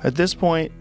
At this point,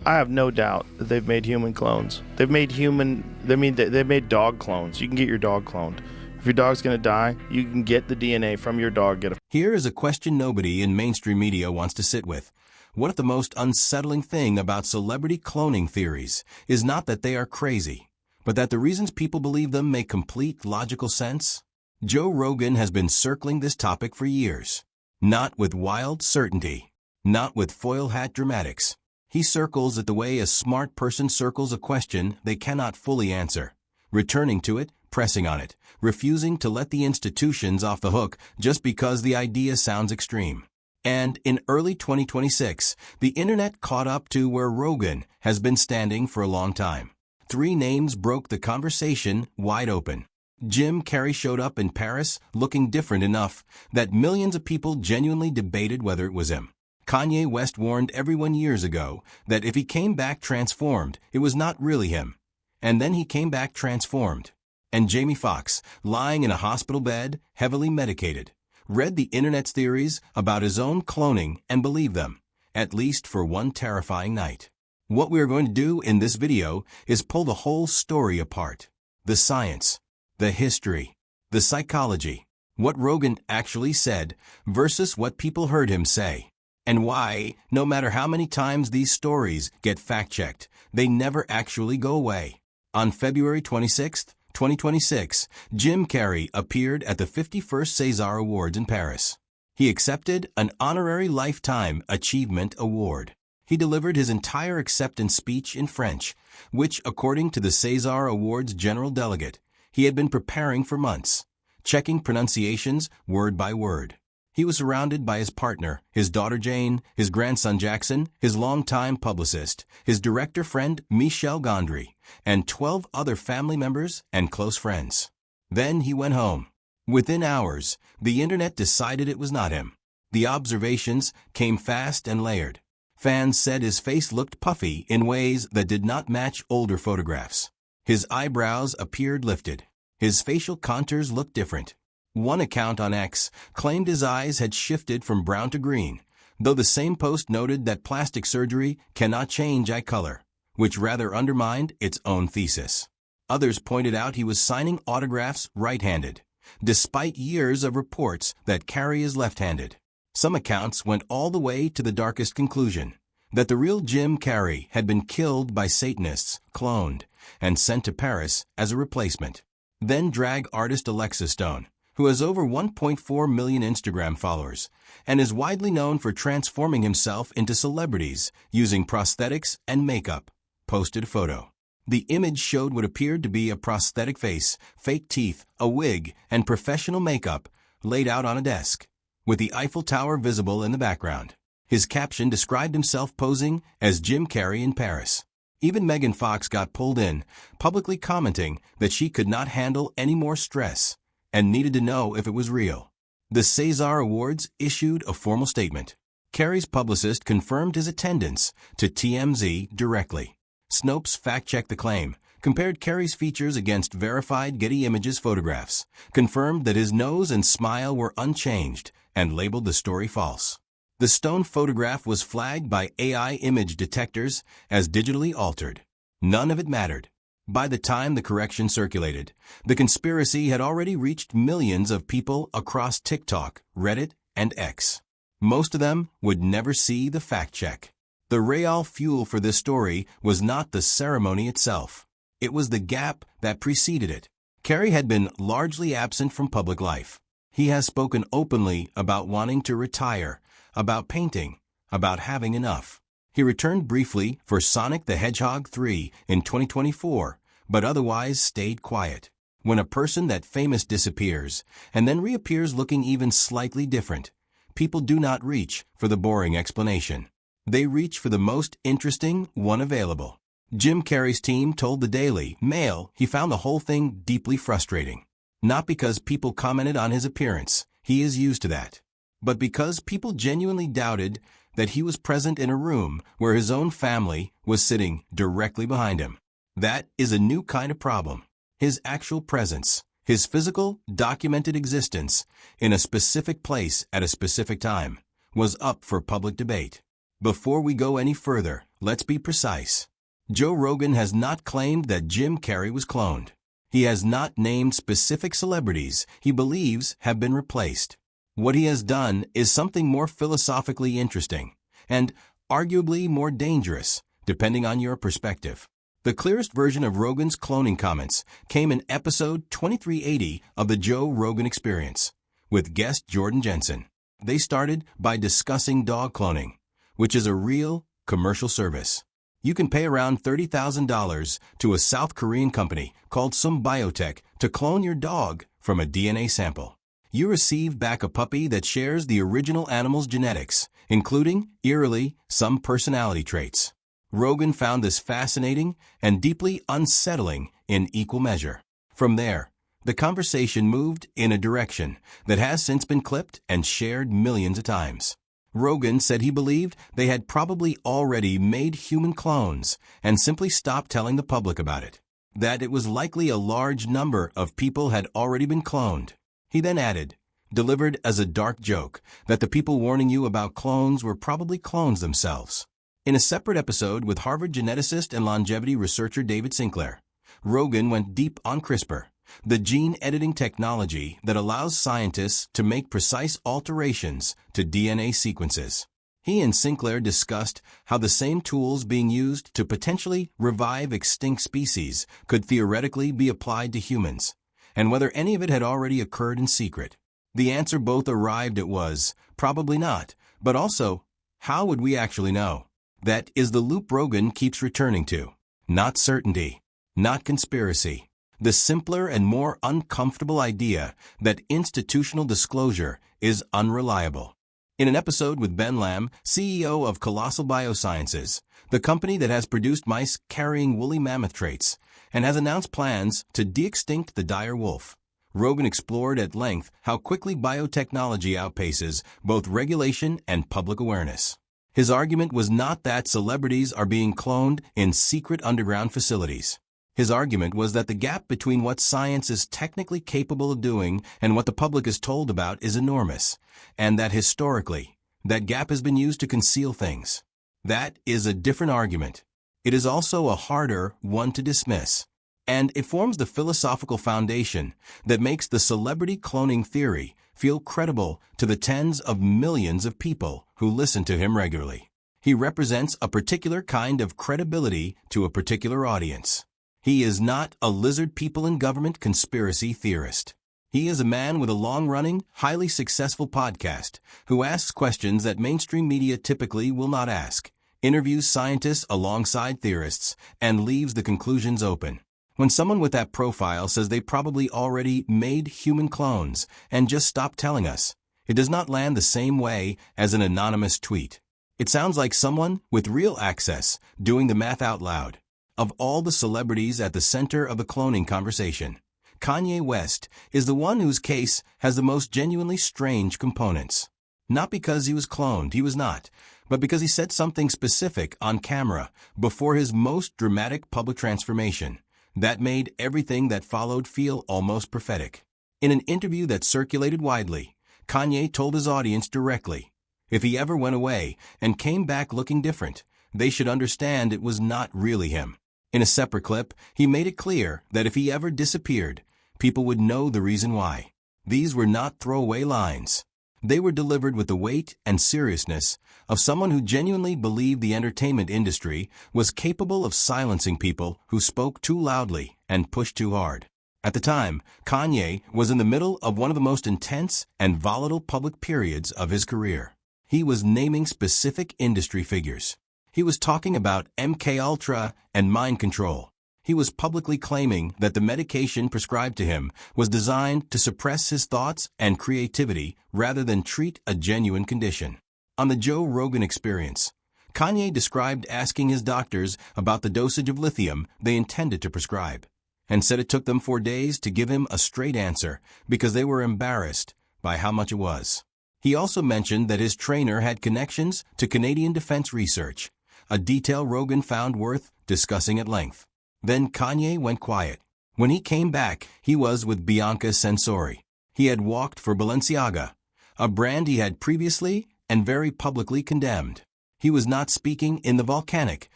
I have no doubt that they've made human clones. They've made they've made dog clones. You can get your dog cloned. If your dog's going to die, you can get the DNA from your dog. Here is a question nobody in mainstream media wants to sit with. What if the most unsettling thing about celebrity cloning theories is not that they are crazy, but that the reasons people believe them make complete logical sense? Joe Rogan has been circling this topic for years. Not with wild certainty, not with foil hat dramatics. He circles it the way a smart person circles a question they cannot fully answer, returning to it, pressing on it, refusing to let the institutions off the hook just because the idea sounds extreme. And in early 2026, the internet caught up to where Rogan has been standing for a long time. Three names broke the conversation wide open. Jim Carrey showed up in Paris looking different enough that millions of people genuinely debated whether it was him. Kanye West warned everyone years ago that if he came back transformed, it was not really him. And then he came back transformed. And Jamie Foxx, lying in a hospital bed, heavily medicated, read the internet's theories about his own cloning and believed them, at least for one terrifying night. What we are going to do in this video is pull the whole story apart. The science, the history, the psychology, what Rogan actually said versus what people heard him say. And why, no matter how many times these stories get fact-checked, they never actually go away. On February 26, 2026, Jim Carrey appeared at the 51st César Awards in Paris. He accepted an honorary Lifetime Achievement Award. He delivered his entire acceptance speech in French, which, according to the César Awards general delegate, he had been preparing for months, checking pronunciations word by word. He was surrounded by his partner, his daughter Jane, his grandson Jackson, his longtime publicist, his director friend Michel Gondry, and 12 other family members and close friends. Then he went home. Within hours, the internet decided it was not him. The observations came fast and layered. Fans said his face looked puffy in ways that did not match older photographs. His eyebrows appeared lifted. His facial contours looked different. One account on X claimed his eyes had shifted from brown to green, though the same post noted that plastic surgery cannot change eye color, which rather undermined its own thesis. Others pointed out he was signing autographs right-handed, despite years of reports that Carrey is left-handed. Some accounts went all the way to the darkest conclusion, that the real Jim Carrey had been killed by Satanists, cloned, and sent to Paris as a replacement. Then drag artist Alexa Stone, who has over 1.4 million Instagram followers and is widely known for transforming himself into celebrities using prosthetics and makeup, posted a photo. The image showed what appeared to be a prosthetic face, fake teeth, a wig, and professional makeup laid out on a desk, with the Eiffel Tower visible in the background. His caption described himself posing as Jim Carrey in Paris. Even Megan Fox got pulled in, publicly commenting that she could not handle any more stress and needed to know if it was real. The César Awards issued a formal statement. Carrey's publicist confirmed his attendance to TMZ directly. Snopes fact-checked the claim, compared Carrey's features against verified Getty Images photographs, confirmed that his nose and smile were unchanged, and labeled the story false. The Stone photograph was flagged by AI image detectors as digitally altered. None of it mattered. By the time the correction circulated, the conspiracy had already reached millions of people across TikTok, Reddit, and X. Most of them would never see the fact-check. The real fuel for this story was not the ceremony itself. It was the gap that preceded it. Carrey had been largely absent from public life. He has spoken openly about wanting to retire, about painting, about having enough. He returned briefly for Sonic the Hedgehog 3 in 2024, but otherwise stayed quiet. When a person that famous disappears and then reappears looking even slightly different, people do not reach for the boring explanation. They reach for the most interesting one available. Jim Carrey's team told the Daily Mail he found the whole thing deeply frustrating. Not because people commented on his appearance, he is used to that, but because people genuinely doubted that he was present in a room where his own family was sitting directly behind him. That is a new kind of problem. His actual presence, his physical, documented existence in a specific place at a specific time, was up for public debate. Before we go any further, let's be precise. Joe Rogan has not claimed that Jim Carrey was cloned. He has not named specific celebrities he believes have been replaced. What he has done is something more philosophically interesting and arguably more dangerous, depending on your perspective. The clearest version of Rogan's cloning comments came in episode 2380 of the Joe Rogan Experience with guest Jordan Jensen. They started by discussing dog cloning, which is a real commercial service. You can pay around $30,000 to a South Korean company called Sum Biotech to clone your dog from a DNA sample. You receive back a puppy that shares the original animal's genetics, including, eerily, some personality traits. Rogan found this fascinating and deeply unsettling in equal measure. From there, the conversation moved in a direction that has since been clipped and shared millions of times. Rogan said he believed they had probably already made human clones and simply stopped telling the public about it. That it was likely a large number of people had already been cloned. He then added, delivered as a dark joke, that the people warning you about clones were probably clones themselves. In a separate episode with Harvard geneticist and longevity researcher David Sinclair, Rogan went deep on CRISPR, the gene editing technology that allows scientists to make precise alterations to DNA sequences. He and Sinclair discussed how the same tools being used to potentially revive extinct species could theoretically be applied to humans, and whether any of it had already occurred in secret. The answer both arrived at was, probably not, but also, how would we actually know? That is the loop Rogan keeps returning to. Not certainty, not conspiracy. The simpler and more uncomfortable idea that institutional disclosure is unreliable. In an episode with Ben Lamb, CEO of Colossal Biosciences, the company that has produced mice carrying woolly mammoth traits, and has announced plans to de-extinct the dire wolf, Rogan explored at length how quickly biotechnology outpaces both regulation and public awareness. His argument was not that celebrities are being cloned in secret underground facilities. His argument was that the gap between what science is technically capable of doing and what the public is told about is enormous, and that historically, that gap has been used to conceal things. That is a different argument. It is also a harder one to dismiss, and it forms the philosophical foundation that makes the celebrity cloning theory feel credible to the tens of millions of people who listen to him regularly. He represents a particular kind of credibility to a particular audience. He is not a lizard people in government conspiracy theorist. He is a man with a long-running, highly successful podcast who asks questions that mainstream media typically will not ask, interviews scientists alongside theorists, and leaves the conclusions open. When someone with that profile says they probably already made human clones and just stopped telling us, it does not land the same way as an anonymous tweet. It sounds like someone with real access doing the math out loud. Of all the celebrities at the center of the cloning conversation, Kanye West is the one whose case has the most genuinely strange components. Not because he was cloned, he was not, but because he said something specific on camera before his most dramatic public transformation that made everything that followed feel almost prophetic. In an interview that circulated widely, Kanye told his audience directly, if he ever went away and came back looking different, they should understand it was not really him. In a separate clip, he made it clear that if he ever disappeared, people would know the reason why. These were not throwaway lines. They were delivered with the weight and seriousness of someone who genuinely believed the entertainment industry was capable of silencing people who spoke too loudly and pushed too hard. At the time, Kanye was in the middle of one of the most intense and volatile public periods of his career. He was naming specific industry figures. He was talking about MKUltra and mind control. He was publicly claiming that the medication prescribed to him was designed to suppress his thoughts and creativity rather than treat a genuine condition. On the Joe Rogan Experience, Kanye described asking his doctors about the dosage of lithium they intended to prescribe, and said it took them 4 days to give him a straight answer because they were embarrassed by how much it was. He also mentioned that his trainer had connections to Canadian Defense Research, a detail Rogan found worth discussing at length. Then Kanye went quiet. When he came back, he was with Bianca Censori. He had walked for Balenciaga, a brand he had previously and very publicly condemned. He was not speaking in the volcanic,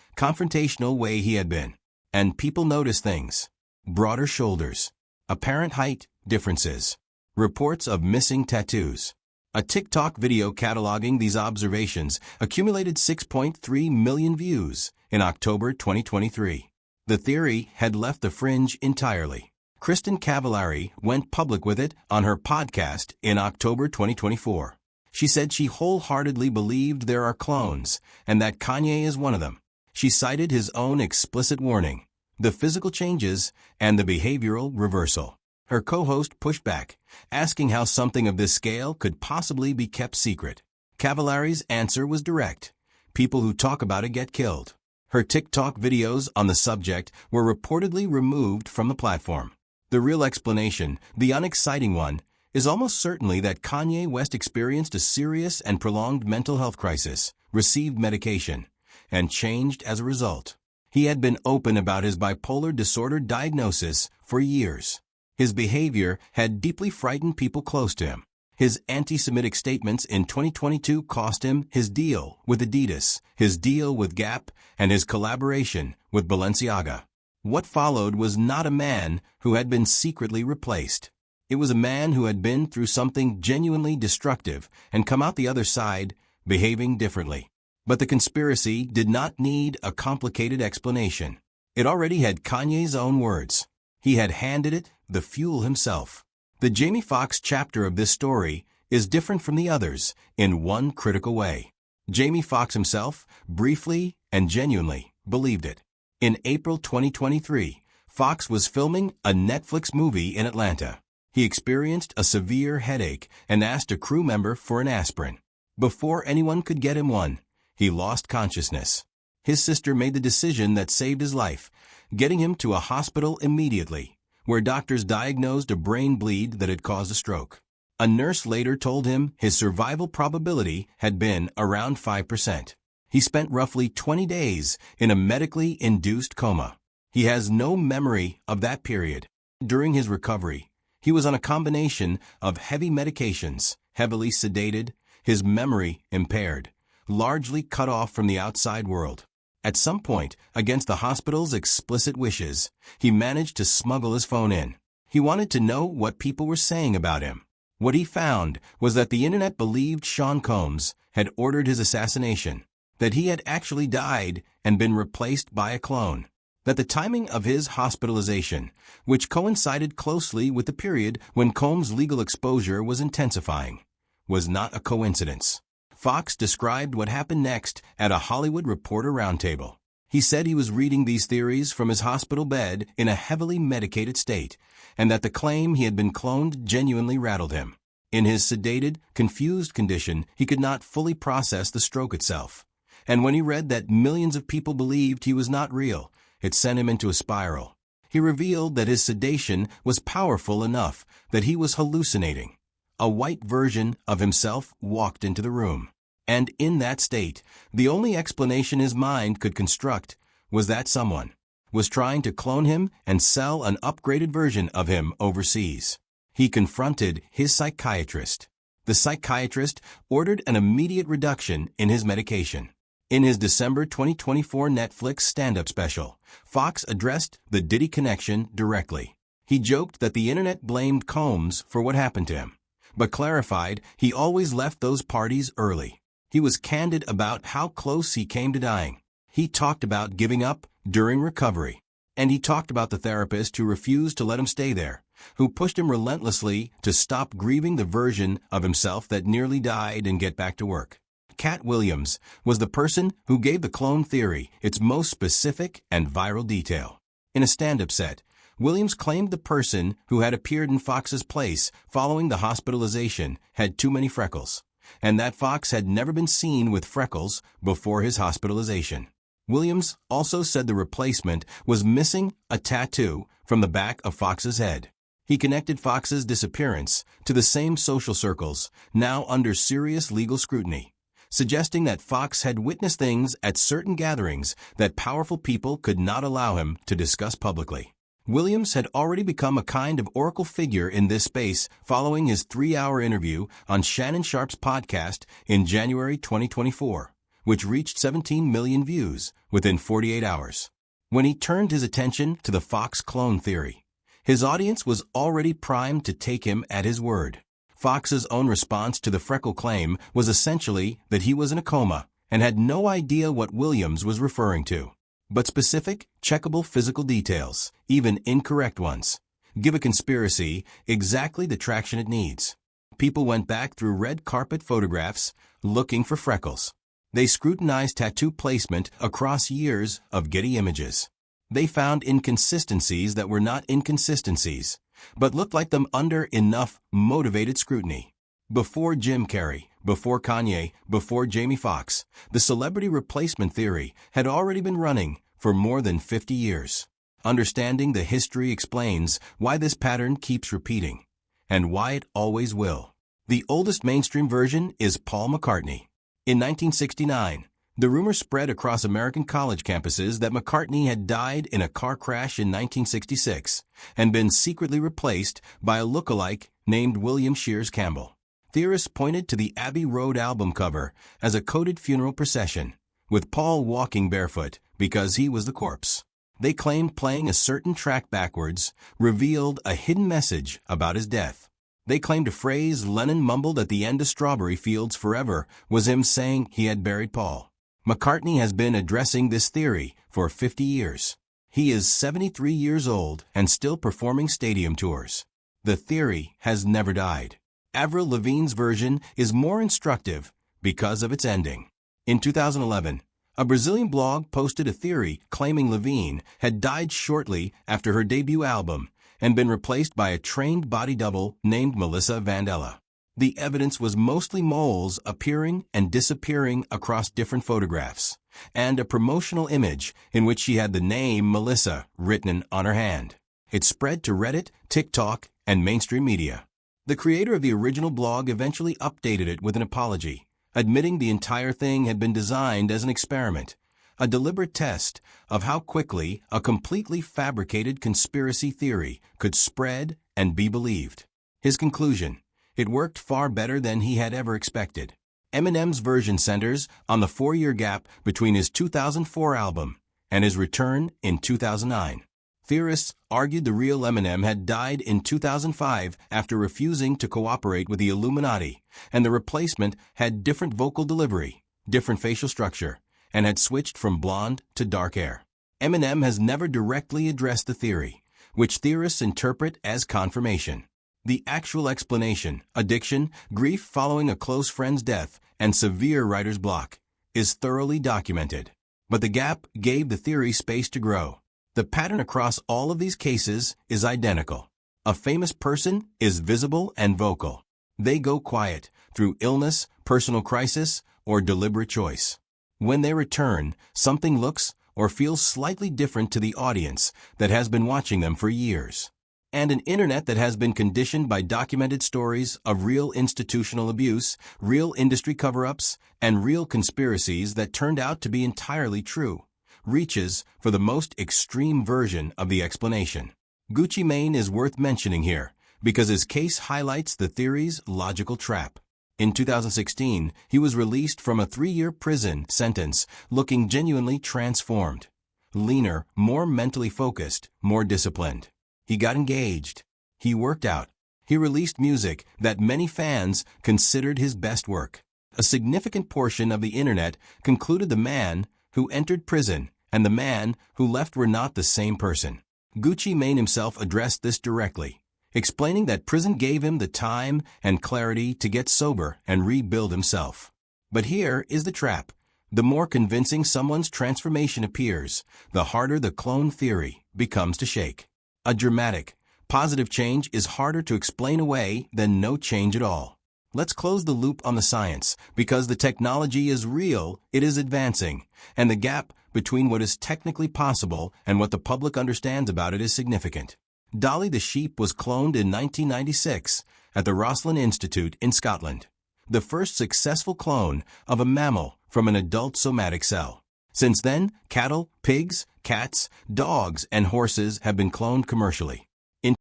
confrontational way he had been. And people noticed things. Broader shoulders. Apparent height differences. Reports of missing tattoos. A TikTok video cataloging these observations accumulated 6.3 million views in October 2023. The theory had left the fringe entirely. Kristen Cavallari went public with it on her podcast in October 2024. She said she wholeheartedly believed there are clones, and that Kanye is one of them. She cited his own explicit warning, the physical changes, and the behavioral reversal. Her co-host pushed back, asking how something of this scale could possibly be kept secret. Cavallari's answer was direct. People who talk about it get killed. Her TikTok videos on the subject were reportedly removed from the platform. The real explanation, the unexciting one, is almost certainly that Kanye West experienced a serious and prolonged mental health crisis, received medication, and changed as a result. He had been open about his bipolar disorder diagnosis for years. His behavior had deeply frightened people close to him. His anti-Semitic statements in 2022 cost him his deal with Adidas, his deal with Gap, and his collaboration with Balenciaga. What followed was not a man who had been secretly replaced. It was a man who had been through something genuinely destructive and come out the other side behaving differently. But the conspiracy did not need a complicated explanation. It already had Kanye's own words. He had handed it the fuel himself. The Jamie Foxx chapter of this story is different from the others in one critical way. Jamie Foxx himself, briefly and genuinely, believed it. In April 2023, Foxx was filming a Netflix movie in Atlanta. He experienced a severe headache and asked a crew member for an aspirin. Before anyone could get him one, he lost consciousness. His sister made the decision that saved his life, getting him to a hospital immediately, where doctors diagnosed a brain bleed that had caused a stroke. A nurse later told him his survival probability had been around 5%. He spent roughly 20 days in a medically induced coma. He has no memory of that period. During his recovery, he was on a combination of heavy medications, heavily sedated, his memory impaired, largely cut off from the outside world. At some point, against the hospital's explicit wishes, he managed to smuggle his phone in. He wanted to know what people were saying about him. What he found was that the internet believed Sean Combs had ordered his assassination, that he had actually died and been replaced by a clone, that the timing of his hospitalization, which coincided closely with the period when Combs' legal exposure was intensifying, was not a coincidence. Foxx described what happened next at a Hollywood Reporter roundtable. He said he was reading these theories from his hospital bed in a heavily medicated state, and that the claim he had been cloned genuinely rattled him. In his sedated, confused condition, he could not fully process the stroke itself. And when he read that millions of people believed he was not real, it sent him into a spiral. He revealed that his sedation was powerful enough that he was hallucinating. A white version of himself walked into the room. And in that state, the only explanation his mind could construct was that someone was trying to clone him and sell an upgraded version of him overseas. He confronted his psychiatrist. The psychiatrist ordered an immediate reduction in his medication. In his December 2024 Netflix stand-up special, Foxx addressed the Diddy connection directly. He joked that the internet blamed Combs for what happened to him, but clarified he always left those parties early. He was candid about how close he came to dying. He talked about giving up during recovery. And he talked about the therapist who refused to let him stay there, who pushed him relentlessly to stop grieving the version of himself that nearly died and get back to work. Cat Williams was the person who gave the clone theory its most specific and viral detail. In a stand-up set, Williams claimed the person who had appeared in Foxx's place following the hospitalization had too many freckles, and that Foxx had never been seen with freckles before his hospitalization. Williams also said the replacement was missing a tattoo from the back of Foxx's head. He connected Foxx's disappearance to the same social circles, now under serious legal scrutiny, suggesting that Foxx had witnessed things at certain gatherings that powerful people could not allow him to discuss publicly. Williams had already become a kind of oracle figure in this space following his 3-hour interview on Shannon Sharpe's podcast in January 2024, which reached 17 million views within 48 hours. When he turned his attention to the Foxx clone theory, his audience was already primed to take him at his word. Foxx's own response to the freckle claim was essentially that he was in a coma and had no idea what Williams was referring to. But specific, checkable physical details, even incorrect ones, give a conspiracy exactly the traction it needs. People went back through red carpet photographs looking for freckles. They scrutinized tattoo placement across years of Getty images. They found inconsistencies that were not inconsistencies, but looked like them under enough motivated scrutiny. Before Jim Carrey, before Kanye, before Jamie Foxx, the celebrity replacement theory had already been running for more than 50 years. Understanding the history explains why this pattern keeps repeating, and why it always will. The oldest mainstream version is Paul McCartney. In 1969, the rumor spread across American college campuses that McCartney had died in a car crash in 1966 and been secretly replaced by a look-alike named William Shears Campbell. Theorists pointed to the Abbey Road album cover as a coded funeral procession, with Paul walking barefoot because he was the corpse. They claimed playing a certain track backwards revealed a hidden message about his death. They claimed a phrase Lennon mumbled at the end of Strawberry Fields Forever was him saying he had buried Paul. McCartney has been addressing this theory for 50 years. He is 73 years old and still performing stadium tours. The theory has never died. Avril Lavigne's version is more instructive because of its ending. In 2011, a Brazilian blog posted a theory claiming Lavigne had died shortly after her debut album and been replaced by a trained body double named Melissa Vandella. The evidence was mostly moles appearing and disappearing across different photographs, and a promotional image in which she had the name Melissa written on her hand. It spread to Reddit, TikTok, and mainstream media. The creator of the original blog eventually updated it with an apology, admitting the entire thing had been designed as an experiment, a deliberate test of how quickly a completely fabricated conspiracy theory could spread and be believed. His conclusion: it worked far better than he had ever expected. Eminem's version centers on the 4-year gap between his 2004 album and his return in 2009. Theorists argued the real Eminem had died in 2005 after refusing to cooperate with the Illuminati, and the replacement had different vocal delivery, different facial structure, and had switched from blonde to dark hair. Eminem has never directly addressed the theory, which theorists interpret as confirmation. The actual explanation, addiction, grief following a close friend's death, and severe writer's block, is thoroughly documented. But the gap gave the theory space to grow. The pattern across all of these cases is identical. A famous person is visible and vocal. They go quiet through illness, personal crisis, or deliberate choice. When they return, something looks or feels slightly different to the audience that has been watching them for years. And an internet that has been conditioned by documented stories of real institutional abuse, real industry cover-ups, and real conspiracies that turned out to be entirely true, reaches for the most extreme version of the explanation. Gucci Mane is worth mentioning here because his case highlights the theory's logical trap. In 2016, he was released from a 3-year prison sentence looking genuinely transformed. Leaner, more mentally focused, more disciplined. He got engaged. He worked out. He released music that many fans considered his best work. A significant portion of the internet concluded the man who entered prison and the man who left were not the same person. Gucci Mane himself addressed this directly, explaining that prison gave him the time and clarity to get sober and rebuild himself. But here is the trap. The more convincing someone's transformation appears, the harder the clone theory becomes to shake. A dramatic, positive change is harder to explain away than no change at all. Let's close the loop on the science, because the technology is real, it is advancing, and the gap between what is technically possible and what the public understands about it is significant. Dolly the sheep was cloned in 1996 at the Roslin Institute in Scotland, the first successful clone of a mammal from an adult somatic cell. Since then, cattle, pigs, cats, dogs, and horses have been cloned commercially.